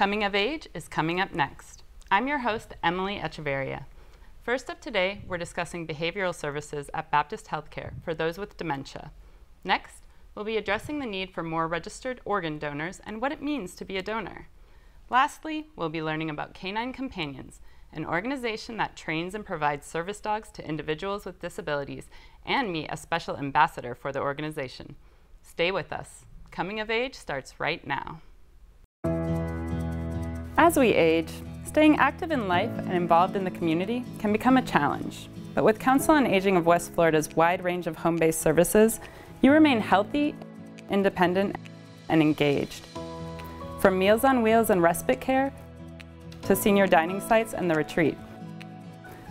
Coming of Age is coming up next. I'm your host, Emily Echeverria. First up today, we're discussing behavioral services at Baptist Healthcare for those with dementia. Next, we'll be addressing the need for more registered organ donors and what it means to be a donor. Lastly, we'll be learning about Canine Companions, an organization that trains and provides service dogs to individuals with disabilities, and meet a special ambassador for the organization. Stay with us. Coming of Age starts right now. As we age, staying active in life and involved in the community can become a challenge. But with Council on Aging of West Florida's wide range of home-based services, you remain healthy, independent, and engaged. From Meals on Wheels and respite care to senior dining sites and the retreat,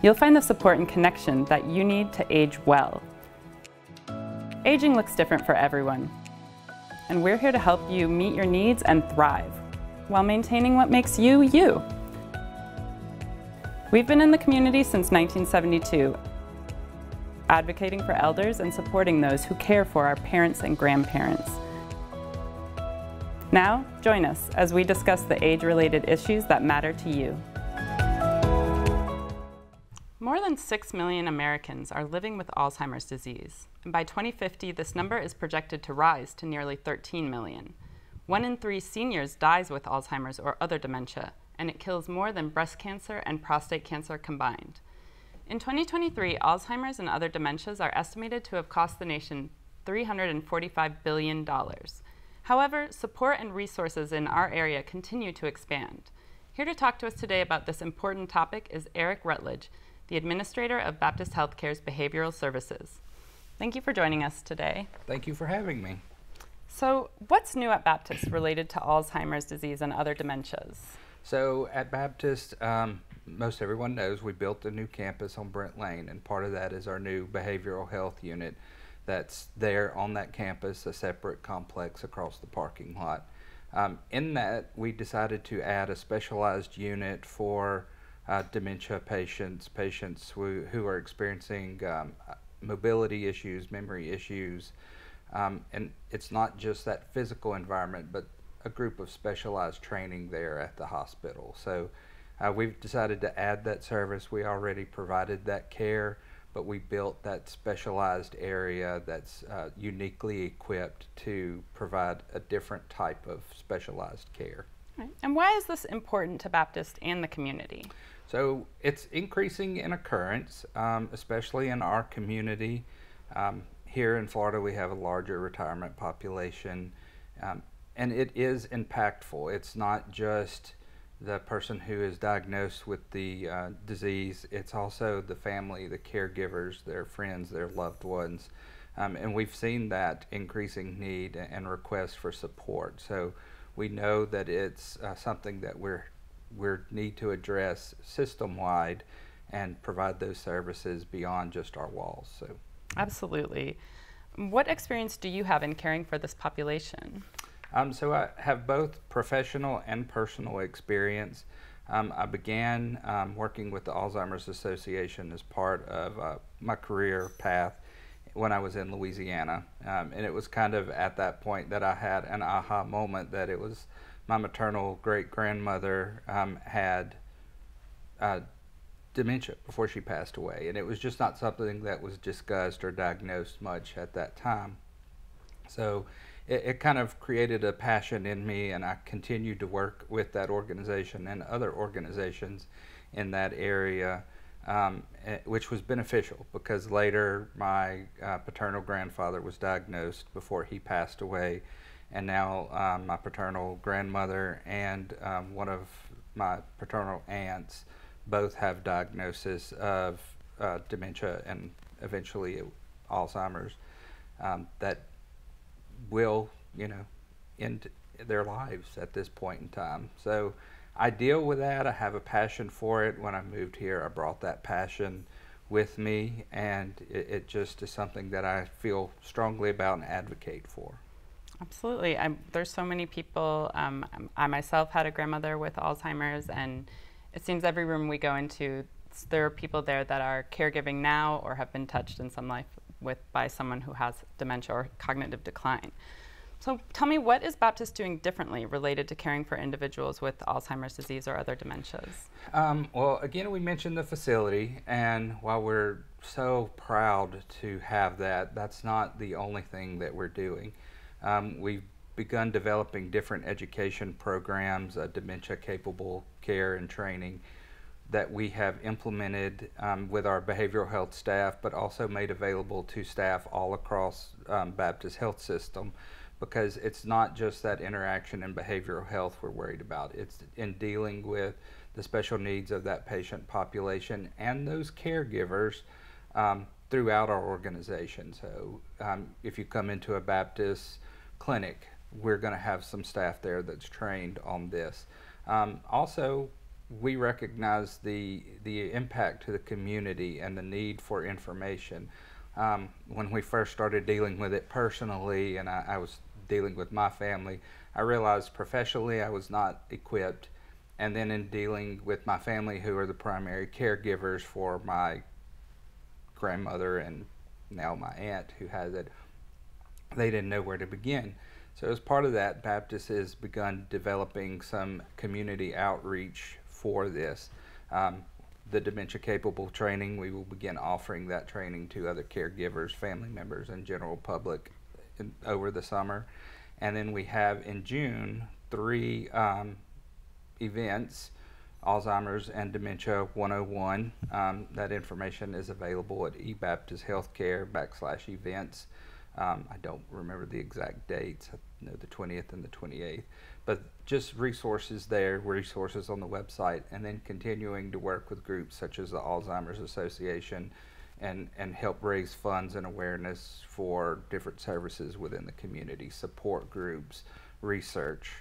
you'll find the support and connection that you need to age well. Aging looks different for everyone, and we're here to help you meet your needs and thrive while maintaining what makes you, you. We've been in the community since 1972, advocating for elders and supporting those who care for our parents and grandparents. Now, join us as we discuss the age-related issues that matter to you. More than 6 million Americans are living with Alzheimer's disease, and by 2050, this number is projected to rise to nearly 13 million. 1 in 3 seniors dies with Alzheimer's or other dementia, and it kills more than breast cancer and prostate cancer combined. In 2023, Alzheimer's and other dementias are estimated to have cost the nation $345 billion. However, support and resources in our area continue to expand. Here to talk to us today about this important topic is Eric Rutledge, the administrator of Baptist Healthcare's Behavioral Services. Thank you for joining us today. Thank you for having me. So, what's new at Baptist related to Alzheimer's disease and other dementias? So at Baptist, most everyone knows we built a new campus on Brent Lane, and part of that is our new behavioral health unit that's there on that campus, a separate complex across the parking lot. In that, we decided to add a specialized unit for dementia patients who are experiencing mobility issues, memory issues, and it's not just that physical environment, but a group of specialized training there at the hospital. So we've decided to add that service. We already provided that care, but we built that specialized area that's uniquely equipped to provide a different type of specialized care. Right. And why is this important to Baptist and the community? So it's increasing in occurrence, especially in our community. Here in Florida, we have a larger retirement population, and it is impactful. It's not just the person who is diagnosed with the disease, it's also the family, the caregivers, their friends, their loved ones. And we've seen that increasing need and request for support. So we know that it's something that we need to address system-wide and provide those services beyond just our walls. So. Absolutely. What experience do you have in caring for this population? So I have both professional and personal experience. I began working with the Alzheimer's Association as part of my career path when I was in Louisiana. And it was kind of at that point that I had an aha moment that it was my maternal great-grandmother had dementia before she passed away, and it was just not something that was discussed or diagnosed much at that time. So it kind of created a passion in me, and I continued to work with that organization and other organizations in that area, which was beneficial because later my paternal grandfather was diagnosed before he passed away, and now my paternal grandmother and one of my paternal aunts both have diagnosis of dementia and eventually Alzheimer's that will, end their lives at this point in time. So I deal with that. I have a passion for it. When I moved here, I brought that passion with me, and it just is something that I feel strongly about and advocate for. Absolutely. There's so many people. I myself had a grandmother with Alzheimer's, and it seems every room we go into, there are people there that are caregiving now or have been touched in some life by someone who has dementia or cognitive decline. So tell me, what is Baptist doing differently related to caring for individuals with Alzheimer's disease or other dementias? Well, again, we mentioned the facility, and while we're so proud to have that, that's not the only thing that we're doing. We've begun developing different education programs, dementia-capable care and training that we have implemented with our behavioral health staff, but also made available to staff all across Baptist Health System, because it's not just that interaction in behavioral health we're worried about. It's in dealing with the special needs of that patient population and those caregivers throughout our organization. So if you come into a Baptist clinic, we're going to have some staff there that's trained on this. Also, we recognize the impact to the community and the need for information. When we first started dealing with it personally, and I was dealing with my family, I realized professionally I was not equipped. And then in dealing with my family, who are the primary caregivers for my grandmother and now my aunt who has it, they didn't know where to begin. So as part of that, Baptist has begun developing some community outreach for this. The dementia capable training, we will begin offering that training to other caregivers, family members, and general public over the summer. And then we have in June 3 events, Alzheimer's and Dementia 101. That information is available at ebaptisthealthcare/events. I don't remember the exact dates. I know the 20th and the 28th, but just resources there, resources on the website, and then continuing to work with groups such as the Alzheimer's Association and help raise funds and awareness for different services within the community, support groups, research,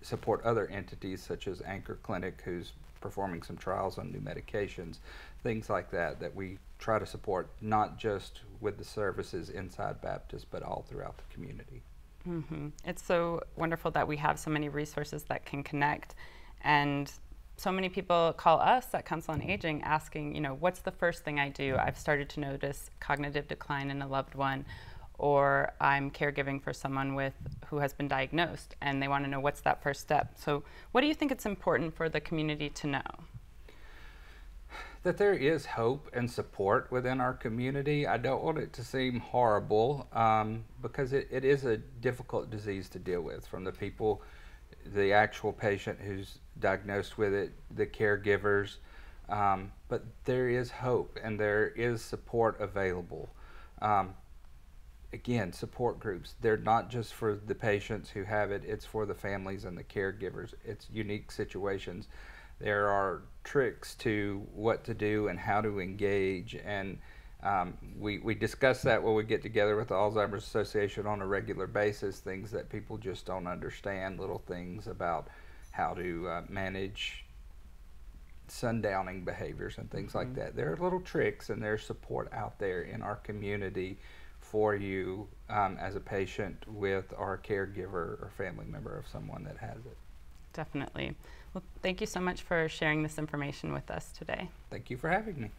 support other entities such as Anchor Clinic, who's performing some trials on new medications, things like that, that we try to support not just with the services inside Baptist, but all throughout the community. Mm-hmm. It's so wonderful that we have so many resources that can connect, and so many people call us at Council on Aging asking, what's the first thing I do? I've started to notice cognitive decline in a loved one, or I'm caregiving for someone who has been diagnosed, and they want to know what's that first step. So what do you think it's important for the community to know? That there is hope and support within our community. I don't want it to seem horrible because it is a difficult disease to deal with, from the people, the actual patient who's diagnosed with it, the caregivers, but there is hope and there is support available. Again, support groups, they're not just for the patients who have it, it's for the families and the caregivers. It's unique situations. There are tricks to what to do and how to engage, and we discuss that when we get together with the Alzheimer's Association on a regular basis, things that people just don't understand, little things about how to manage sundowning behaviors and things like that. There are little tricks and there's support out there in our community for you as a patient with our caregiver or family member of someone that has it. Definitely. Well, thank you so much for sharing this information with us today. Thank you for having me.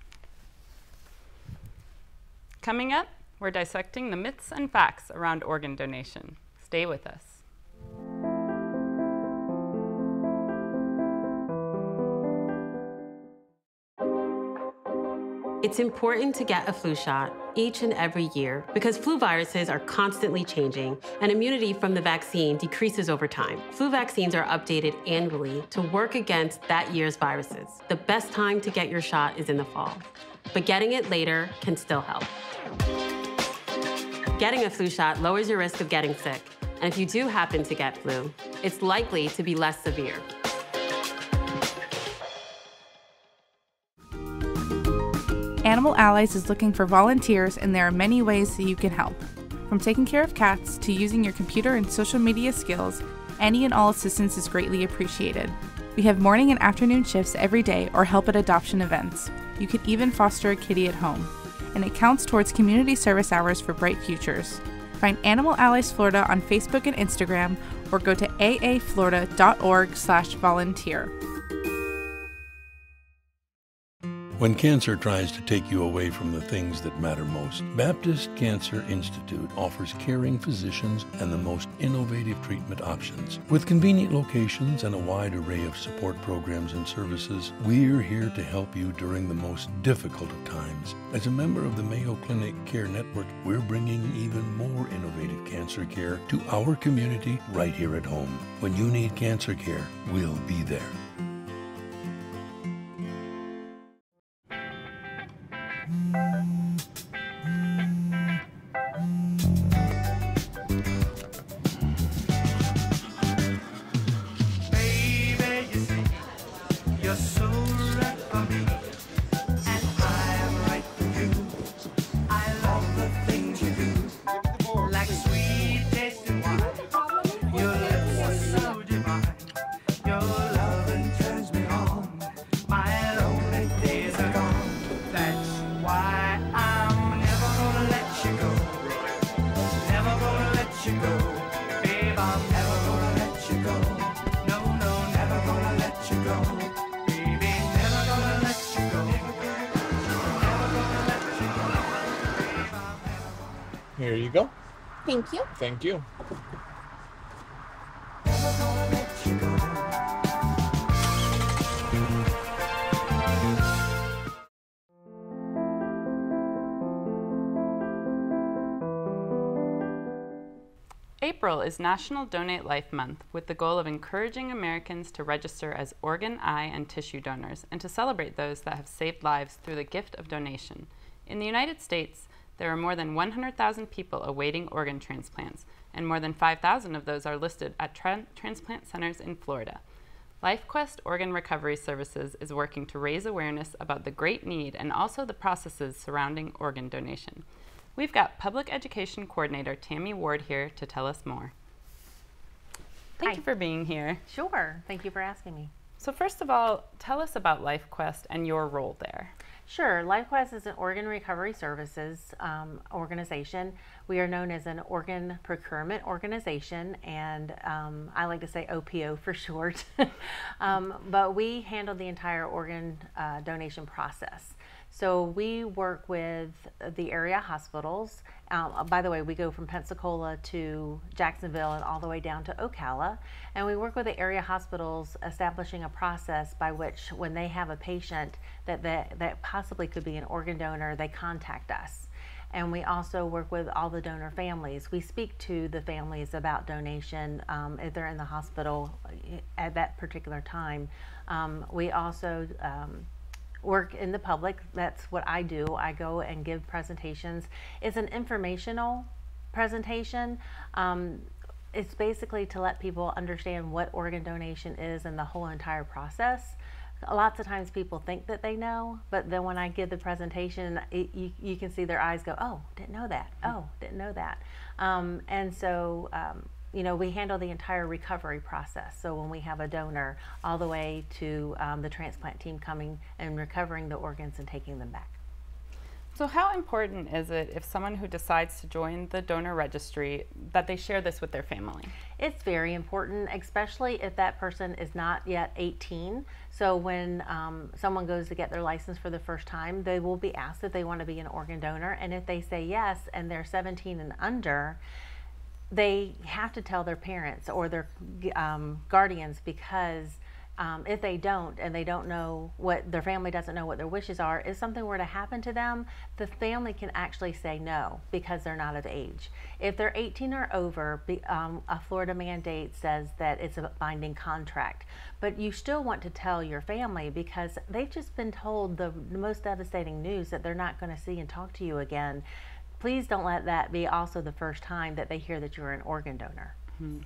Coming up, we're dissecting the myths and facts around organ donation. Stay with us. It's important to get a flu shot each and every year because flu viruses are constantly changing and immunity from the vaccine decreases over time. Flu vaccines are updated annually to work against that year's viruses. The best time to get your shot is in the fall, but getting it later can still help. Getting a flu shot lowers your risk of getting sick, and if you do happen to get flu, it's likely to be less severe. Animal Allies is looking for volunteers, and there are many ways that you can help. From taking care of cats to using your computer and social media skills, any and all assistance is greatly appreciated. We have morning and afternoon shifts every day or help at adoption events. You can even foster a kitty at home. And it counts towards community service hours for bright futures. Find Animal Allies Florida on Facebook and Instagram, or go to aaflorida.org/volunteer. When cancer tries to take you away from the things that matter most, Baptist Cancer Institute offers caring physicians and the most innovative treatment options. With convenient locations and a wide array of support programs and services, we're here to help you during the most difficult of times. As a member of the Mayo Clinic Care Network, we're bringing even more innovative cancer care to our community right here at home. When you need cancer care, we'll be there. Here you go. Thank you. Thank you. April is National Donate Life Month with the goal of encouraging Americans to register as organ, eye, and tissue donors and to celebrate those that have saved lives through the gift of donation. In the United States, there are more than 100,000 people awaiting organ transplants, and more than 5,000 of those are listed at transplant centers in Florida. LifeQuest Organ Recovery Services is working to raise awareness about the great need and also the processes surrounding organ donation. We've got Public Education Coordinator Tammy Ward here to tell us more. Thank you for being here. Sure. Thank you for asking me. So first of all, tell us about LifeQuest and your role there. Sure. LifeQuest is an organ recovery services organization. We are known as an organ procurement organization, and I like to say OPO for short. But we handle the entire organ donation process. So we work with the area hospitals. By the way, we go from Pensacola to Jacksonville and all the way down to Ocala. And we work with the area hospitals establishing a process by which when they have a patient that possibly could be an organ donor, they contact us. And we also work with all the donor families. We speak to the families about donation if they're in the hospital at that particular time. We also work in the public. That's what I do. I go and give presentations. It's an informational presentation. It's basically to let people understand what organ donation is and the whole entire process. Lots of times people think that they know, but then when I give the presentation, you can see their eyes go, oh, didn't know that. Oh, didn't know that. And so, you know, we handle the entire recovery process. So when we have a donor, all the way to the transplant team coming and recovering the organs and taking them back. So how important is it if someone who decides to join the donor registry that they share this with their family? It's very important, especially if that person is not yet 18. So when someone goes to get their license for the first time, they will be asked if they want to be an organ donor. And if they say yes and they're 17 and under, they have to tell their parents or their guardians, because if they don't, and they don't know what their family doesn't know what their wishes are, if something were to happen to them, the family can actually say no because they're not of age. If they're 18 or over, a Florida mandate says that it's a binding contract, but you still want to tell your family because they've just been told the most devastating news that they're not going to see and talk to you again. Please don't let that be also the first time that they hear that you're an organ donor. Mm-hmm.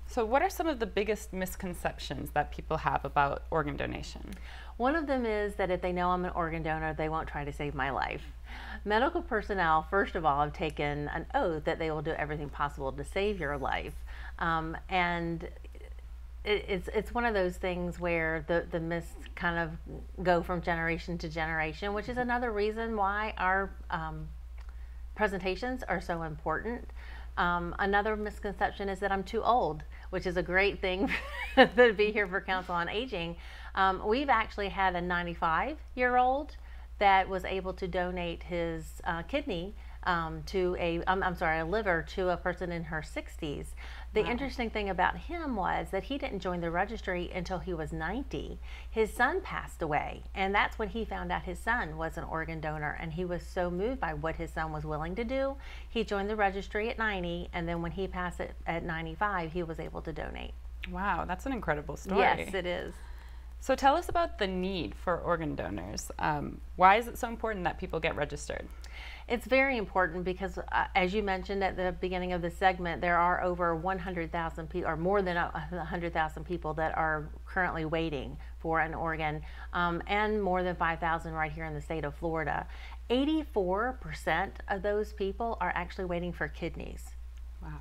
So what are some of the biggest misconceptions that people have about organ donation? One of them is that if they know I'm an organ donor, they won't try to save my life. Medical personnel, first of all, have taken an oath that they will do everything possible to save your life. And it's one of those things where the myths kind of go from generation to generation, which is another reason why our presentations are so important. Another misconception is that I'm too old, which is a great thing to be here for Council on Aging. We've actually had a 95-year-old that was able to donate his kidney to a liver to a person in her 60s. The interesting thing about him was that he didn't join the registry until he was 90. His son passed away, and that's when he found out his son was an organ donor, and he was so moved by what his son was willing to do. He joined the registry at 90, and then when he passed it at 95, he was able to donate. Wow, that's an incredible story. Yes, it is. So tell us about the need for organ donors. Why is it so important that people get registered? It's very important because, as you mentioned at the beginning of the segment, there are over 100,000 people, or more than 100,000 people that are currently waiting for an organ, and more than 5,000 right here in the state of Florida. 84% of those people are actually waiting for kidneys. Wow.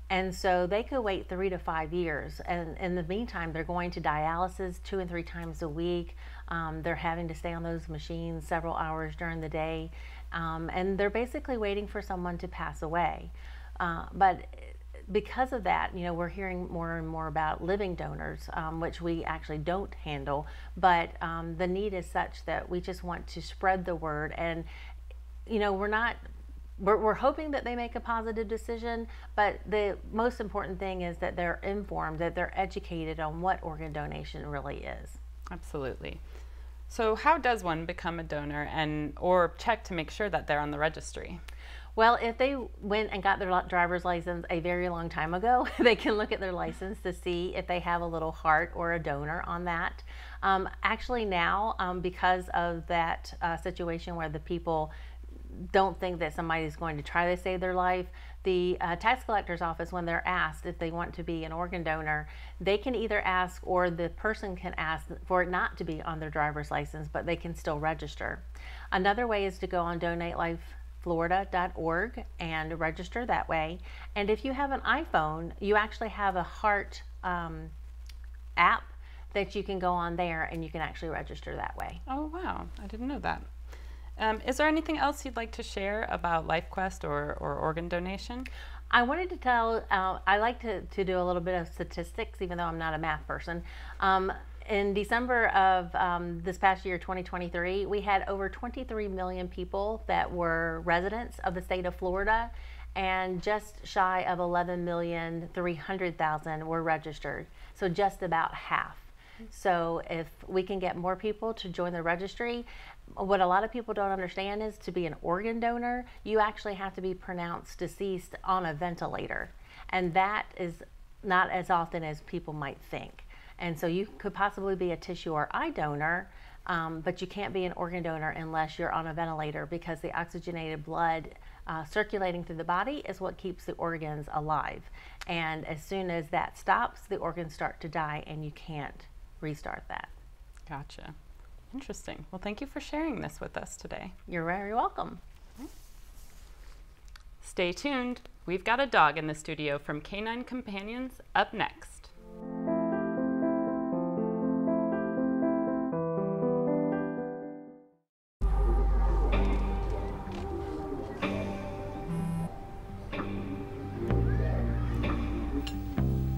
And so they could wait 3 to 5 years, and in the meantime they're going to dialysis 2 and 3 times a week. They're having to stay on those machines several hours during the day, and they're basically waiting for someone to pass away. But because of that, you know, we're hearing more and more about living donors, which we actually don't handle, but the need is such that we just want to spread the word. And you know, we're hoping that they make a positive decision, but the most important thing is that they're informed, that they're educated on what organ donation really is. Absolutely. So how does one become a donor or check to make sure that they're on the registry? Well, if they went and got their driver's license a very long time ago, they can look at their license to see if they have a little heart or a donor on that. Actually now, because of that situation where the people don't think that somebody's going to try to save their life, the tax collector's office, when they're asked if they want to be an organ donor, they can either ask, or the person can ask for it not to be on their driver's license, but they can still register. Another way is to go on DonateLifeFlorida.org and register that way. And if you have an iPhone, you actually have a heart app that you can go on there, and you can actually register that way. Oh wow, I didn't know that. Is there anything else you'd like to share about LifeQuest or organ donation? I wanted to tell, I like to do a little bit of statistics, even though I'm not a math person. In December of this past year, 2023, we had over 23 million people that were residents of the state of Florida, and just shy of 11,300,000 were registered, so just about half. So if we can get more people to join the registry, what a lot of people don't understand is, to be an organ donor, you actually have to be pronounced deceased on a ventilator. And that is not as often as people might think. And so you could possibly be a tissue or eye donor, but you can't be an organ donor unless you're on a ventilator, because the oxygenated blood circulating through the body is what keeps the organs alive. And as soon as that stops, the organs start to die, and you can't restart that. Gotcha. Interesting. Well, thank you for sharing this with us today. You're very welcome. Stay tuned. We've got a dog in the studio from Canine Companions up next.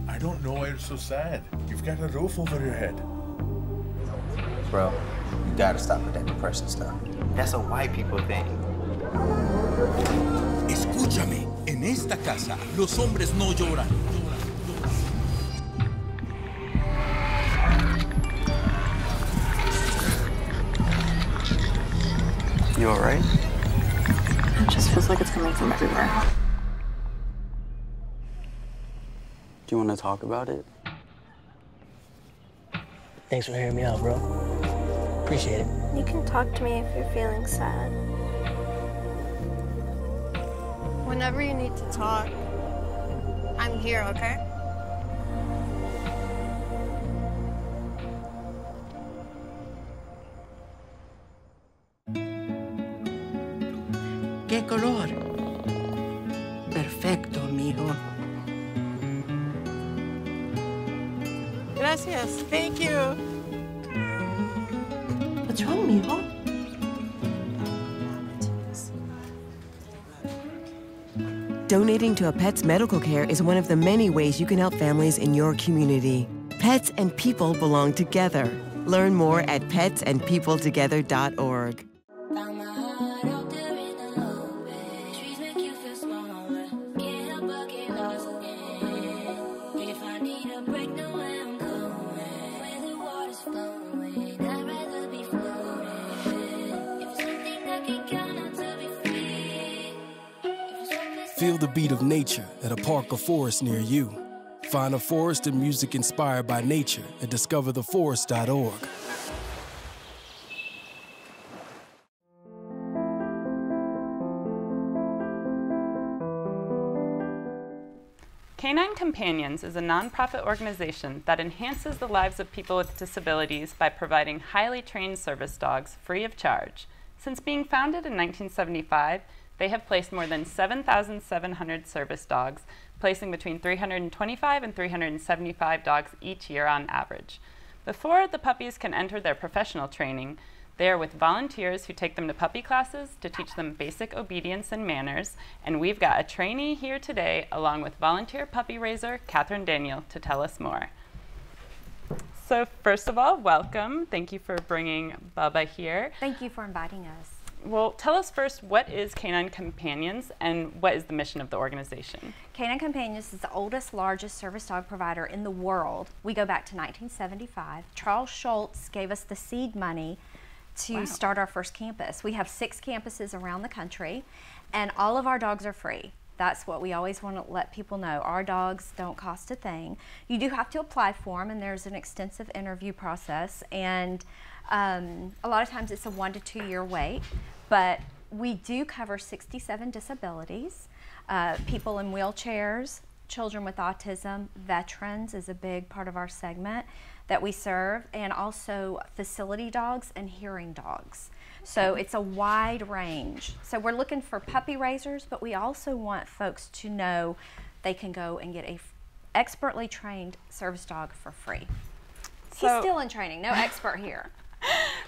I don't know why you're so sad. You've got a roof over your head. Bro, you gotta stop with that depression stuff. That's a white people thing. Escúchame, en esta casa los hombres no lloran. You all right? It just feels like it's coming from everywhere. Do you want to talk about it? Thanks for hearing me out, bro. Appreciate it. You can talk to me if you're feeling sad. Whenever you need to talk, I'm here, okay? ¿Qué color? Perfecto, amigo. Gracias. Thank you. What's wrong, mijo? Donating to a pet's medical care is one of the many ways you can help families in your community. Pets and people belong together. Learn more at petsandpeopletogether.org. Feel the beat of nature at a park or forest near you. Find a forest and music inspired by nature at discovertheforest.org. Canine Companions is a nonprofit organization that enhances the lives of people with disabilities by providing highly trained service dogs free of charge. Since being founded in 1975, they have placed more than 7,700 service dogs, placing between 325 and 375 dogs each year on average. Before the puppies can enter their professional training, they are with volunteers who take them to puppy classes to teach them basic obedience and manners, and we've got a trainee here today along with volunteer puppy raiser Catherine Daniel to tell us more. So first of all, welcome. Thank you for bringing Bubba here. Thank you for inviting us. Well, tell us first, what is Canine Companions and what is the mission of the organization? Canine Companions is the oldest, largest service dog provider in the world. We go back to 1975. Charles Schultz gave us the seed money to start our first campus. We have 6 campuses around the country, and all of our dogs are free. That's what we always want to let people know. Our dogs don't cost a thing. You do have to apply for them, and there's an extensive interview process, and a lot of times it's a 1 to 2 year wait, but we do cover 67 disabilities, people in wheelchairs, children with autism, veterans is a big part of our segment that we serve, and also facility dogs and hearing dogs. So it's a wide range. So we're looking for puppy raisers, but we also want folks to know they can go and get a expertly trained service dog for free. He's still in training, no expert here.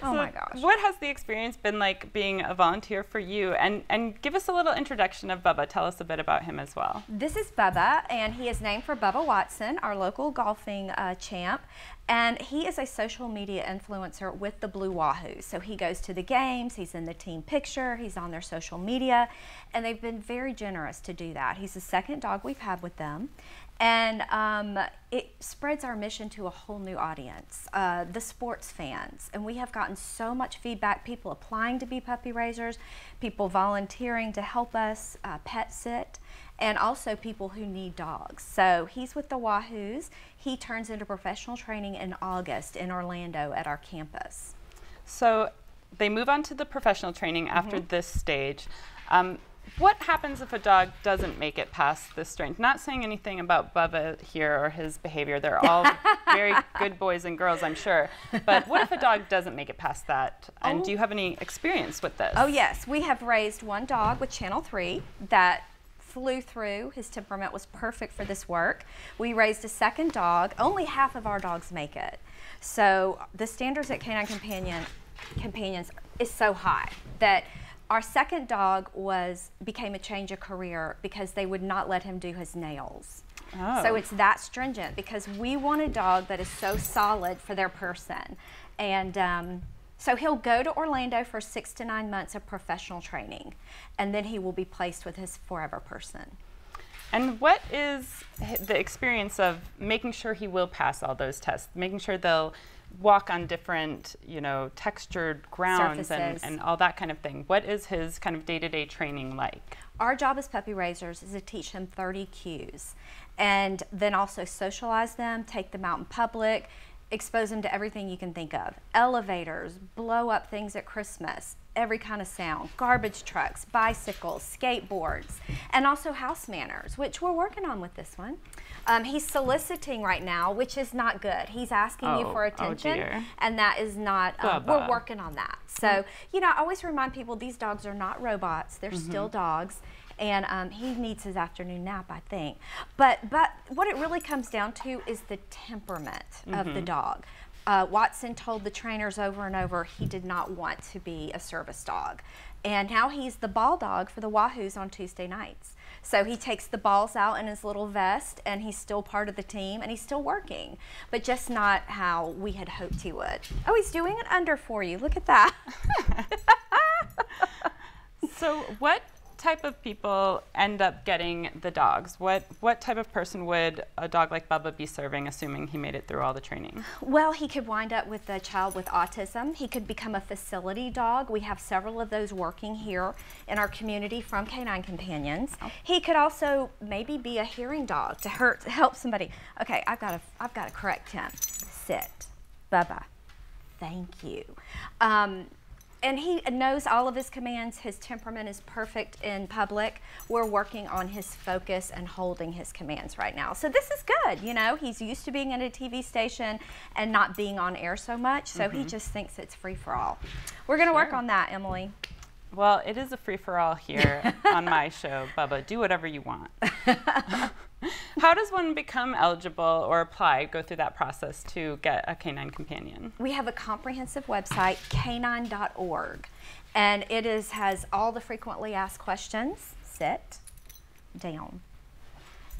Oh my gosh. What has the experience been like being a volunteer for you? And give us a little introduction of Bubba. Tell us a bit about him as well. This is Bubba, and he is named for Bubba Watson, our local golfing champ. And he is a social media influencer with the Blue Wahoo. So he goes to the games, he's in the team picture, he's on their social media, and they've been very generous to do that. He's the second dog we've had with them. And it spreads our mission to a whole new audience, the sports fans. And we have gotten so much feedback, people applying to be puppy raisers, people volunteering to help us pet sit, and also people who need dogs. So he's with the Wahoos. He turns into professional training in August in Orlando at our campus. So they move on to the professional training after this stage. What happens if a dog doesn't make it past this strength? Not saying anything about Bubba here or his behavior. They're all very good boys and girls, I'm sure. But what if a dog doesn't make it past that? And do you have any experience with this? Oh yes, we have raised one dog with Channel 3 that flew through. His temperament was perfect for this work. We raised a second dog. Only half of our dogs make it. So the standards at Canine Companions is so high that our second dog became a change of career because they would not let him do his nails. Oh. So it's that stringent because we want a dog that is so solid for their person. And so he'll go to Orlando for 6 to 9 months of professional training, and then he will be placed with his forever person. And what is the experience of making sure he will pass all those tests, making sure they'll walk on different, textured grounds and all that kind of thing? What is his kind of day-to-day training like? Our job as puppy raisers is to teach him 30 cues and then also socialize them, take them out in public, expose them to everything you can think of. Elevators, blow up things at Christmas, every kind of sound, garbage trucks, bicycles, skateboards, and also house manners, which we're working on with this one. He's soliciting right now, which is not good. He's asking you for attention, and that is not, we're working on that. So, I always remind people these dogs are not robots. They're still dogs. And he needs his afternoon nap, I think. But what it really comes down to is the temperament of the dog. Watson told the trainers over and over he did not want to be a service dog. And now he's the ball dog for the Wahoos on Tuesday nights. So he takes the balls out in his little vest, and he's still part of the team, and he's still working, but just not how we had hoped he would. Oh, he's doing an under for you. Look at that. So what type of people end up getting the dogs? What type of person would a dog like Bubba be serving, assuming he made it through all the training? Well, he could wind up with a child with autism. He could become a facility dog. We have several of those working here in our community from Canine Companions. Oh. He could also maybe be a hearing dog to help somebody. Okay, I've got to correct him. Sit, Bubba. Thank you. And he knows all of his commands. His temperament is perfect in public. We're working on his focus and holding his commands right now. So this is good, you know. He's used to being at a TV station and not being on air so much, so he just thinks it's free for all. We're going to work on that, Emily. Well, it is a free-for-all here on my show, Bubba. Do whatever you want. How does one become eligible or apply, go through that process to get a canine companion? We have a comprehensive website, canine.org, and it has all the frequently asked questions. Sit down.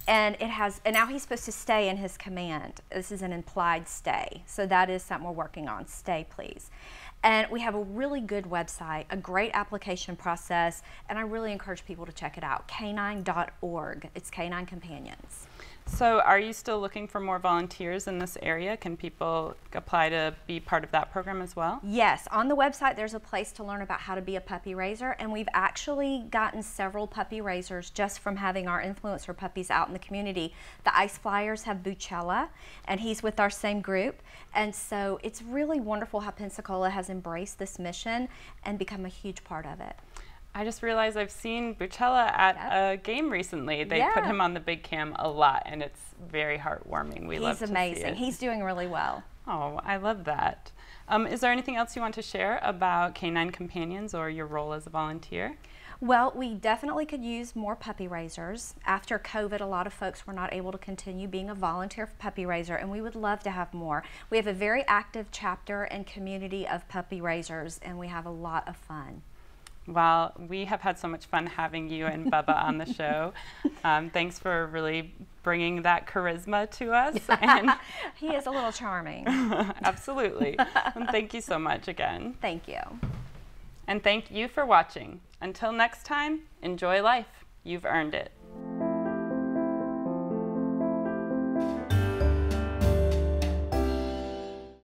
And now he's supposed to stay in his command. This is an implied stay, so that is something we're working on. Stay, please. And we have a really good website, a great application process, and I really encourage people to check it out, canine.org. It's Canine Companions. So are you still looking for more volunteers in this area? Can people apply to be part of that program as well? Yes, on the website there's a place to learn about how to be a puppy raiser, and we've actually gotten several puppy raisers just from having our influencer puppies out in the community. The Ice Flyers have Buchella, and he's with our same group, and so it's really wonderful how Pensacola has embraced this mission and become a huge part of it. I just realized I've seen Buchella at a game recently. They put him on the big cam a lot, and it's very heartwarming. We love to see it. He's amazing. He's doing really well. Oh, I love that. Is there anything else you want to share about Canine Companions or your role as a volunteer? Well, we definitely could use more puppy raisers. After COVID, a lot of folks were not able to continue being a volunteer puppy raiser, and we would love to have more. We have a very active chapter and community of puppy raisers, and we have a lot of fun. Well, we have had so much fun having you and Bubba on the show. Thanks for really bringing that charisma to us. And he is a little charming. Absolutely. And thank you so much again. Thank you. And thank you for watching. Until next time, enjoy life. You've earned it.